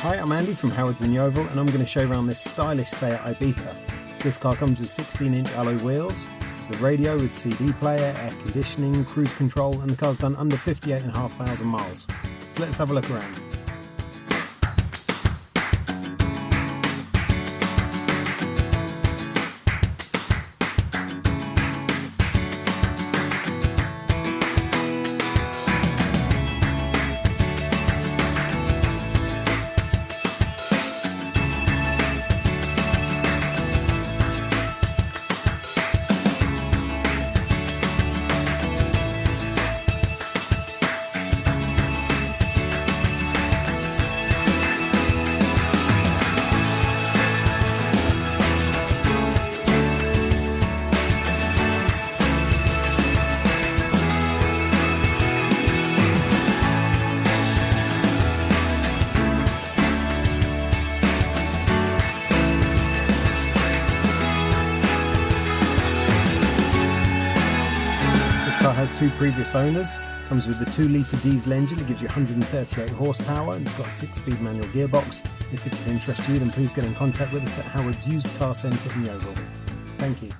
Hi, I'm Andy from Howard's in Yeovil, and I'm going to show you around this stylish Seat Ibiza. So this car comes with 16-inch alloy wheels, there's the radio with CD player, air conditioning, cruise control, and the car's done under 58,500 miles. So let's have a look around. This car has two previous owners, comes with the 2-litre diesel engine that gives you 138 horsepower, and it's got a 6-speed manual gearbox. If it's of interest to you, then please get in contact with us at Howard's Used Car Centre in Yeovil. Thank you.